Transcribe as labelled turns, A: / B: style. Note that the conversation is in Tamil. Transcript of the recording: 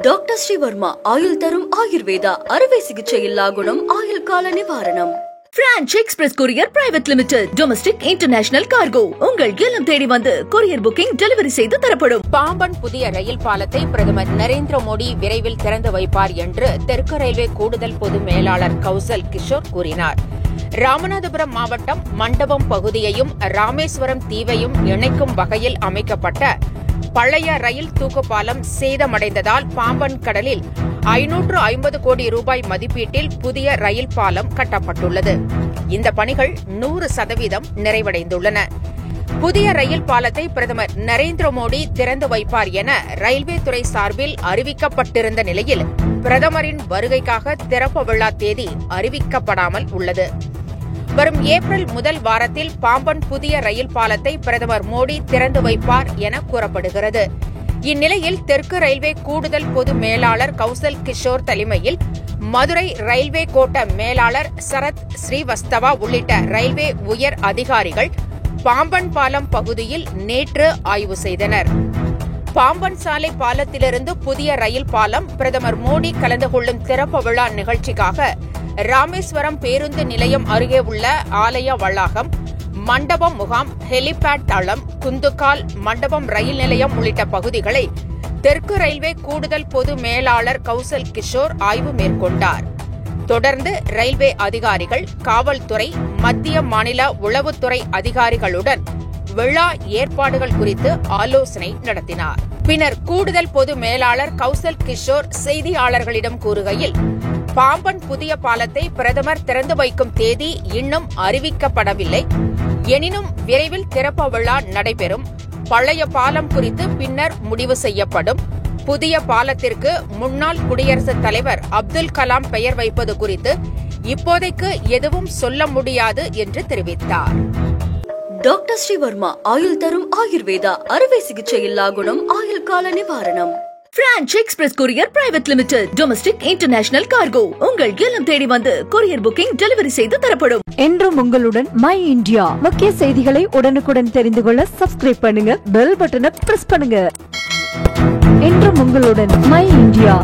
A: டாக்டர் ஸ்ரீவர்மா ஆயுள் தரும் ஆயுர்வேதா அறுவை சிகிச்சை இல்லா குணம் ஆயுள் கால நிவாரணம். Branch express courier private limited domestic international cargo உங்கள் இல்லம் தேடி வந்து கொரியர் புக்கிங் டெலிவரி செய்து தரப்படும்.
B: பாம்பன் புதிய ரயில் பாலத்தை பிரதமர் நரேந்திர மோடி விரைவில் திறந்து வைப்பார் என்று தெற்கு ரயில்வே கூடுதல் பொது மேலாளர் கௌசல் கிஷோர் கூறினார். ராமநாதபுரம் மாவட்டம் மண்டபம் பகுதியையும் ராமேஸ்வரம் தீவையும் இணைக்கும் வகையில் அமைக்கப்பட்ட பழைய ரயில் தூக்குப்பாலம் சேதமடைந்ததால் பாம்பன் கடலில் 550 கோடி ரூபாய் மதிப்பீட்டில் புதிய ரயில் பாலம் கட்டப்பட்டுள்ளது. இந்த பணிகள் 100% நிறைவடைந்துள்ளன. புதிய ரயில் பாலத்தை பிரதமர் நரேந்திர மோடி திறந்து வைப்பார் என ரயில்வே துறை சார்பில் அறிவிக்கப்பட்டிருந்த நிலையில் பிரதமரின் வருகைக்காக திறப்பு விழா தேதி அறிவிக்கப்படாமல் உள்ளது. வரும் ஏப்ரல் முதல் வாரத்தில் பாம்பன் புதிய ரயில் பாலத்தை பிரதமர் மோடி திறந்து வைப்பார் என கூறப்படுகிறது. இந்நிலையில் தெற்கு ரயில்வே கூடுதல் பொது மேலாளர் கௌசல் கிஷோர் தலைமையில் மதுரை ரயில்வே கோட்ட மேலாளர் சரத் ஸ்ரீவஸ்தவா உள்ளிட்ட ரயில்வே உயர் அதிகாரிகள் பாம்பன் பாலம் பகுதியில் நேற்று ஆய்வு செய்தனர். பாம்பன் சாலை பாலத்திலிருந்து புதிய ரயில் பாலம் பிரதமர் மோடி கலந்து கொள்ளும் திறப்பு விழா நிகழ்ச்சிக்காக ராமேஸ்வரம் பேருந்து நிலையம் அருகே உள்ள ஆலய வளாகம், மண்டபம் முகாம், ஹெலிபேட் தளம், குந்துக்கால், மண்டபம் ரயில் நிலையம் உள்ளிட்ட பகுதிகளை தெற்கு ரயில்வே கூடுதல் பொது மேலாளர் கௌசல் கிஷோர் ஆய்வு மேற்கொண்டார். தொடர்ந்து ரயில்வே அதிகாரிகள், காவல்துறை, மத்திய மாநில உளவுத்துறை அதிகாரிகளுடன் விழா ஏற்பாடுகள் குறித்து ஆலோசனை நடத்தினார். பின்னர் கூடுதல் பொது மேலாளர் கௌசல் கிஷோர் செய்தியாளர்களிடம் கூறுகையில், பாம்பன் புதிய பாலத்தை பிரதமர் திறந்து வைக்கும் தேதி இன்னும் அறிவிக்கப்படவில்லை. எனினும் விரைவில் திறப்பு விழா நடைபெறும். பழைய பாலம் குறித்து பின்னர் முடிவு செய்யப்படும். புதிய பாலத்திற்கு முன்னாள் குடியரசுத் தலைவர் அப்துல் கலாம் பெயர் வைப்பது குறித்து இப்போதைக்கு எதுவும் சொல்ல முடியாது என்று தெரிவித்தார்.
A: டாக்டர் ஸ்ரீவர்மா ஆயுள் தரும் ஆயுர்வேதா அறுவை சிகிச்சை இல்லா குணம் ஆயுள் கால நிவாரணம்.
B: Branch express courier private limited domestic international cargo உங்கள் இல்லம் தேடி வந்து கொரியர் புக்கிங் டெலிவரி செய்து தரப்படும்.
C: என்றும் உங்களுடன் மை இந்தியா. முக்கிய செய்திகளை உடனுக்குடன் தெரிந்து கொள்ள சப்ஸ்கிரைப் பண்ணுங்க, பெல் பட்டனை பிரஸ் பண்ணுங்க. என்றும் உங்களுடன் மை இந்தியா.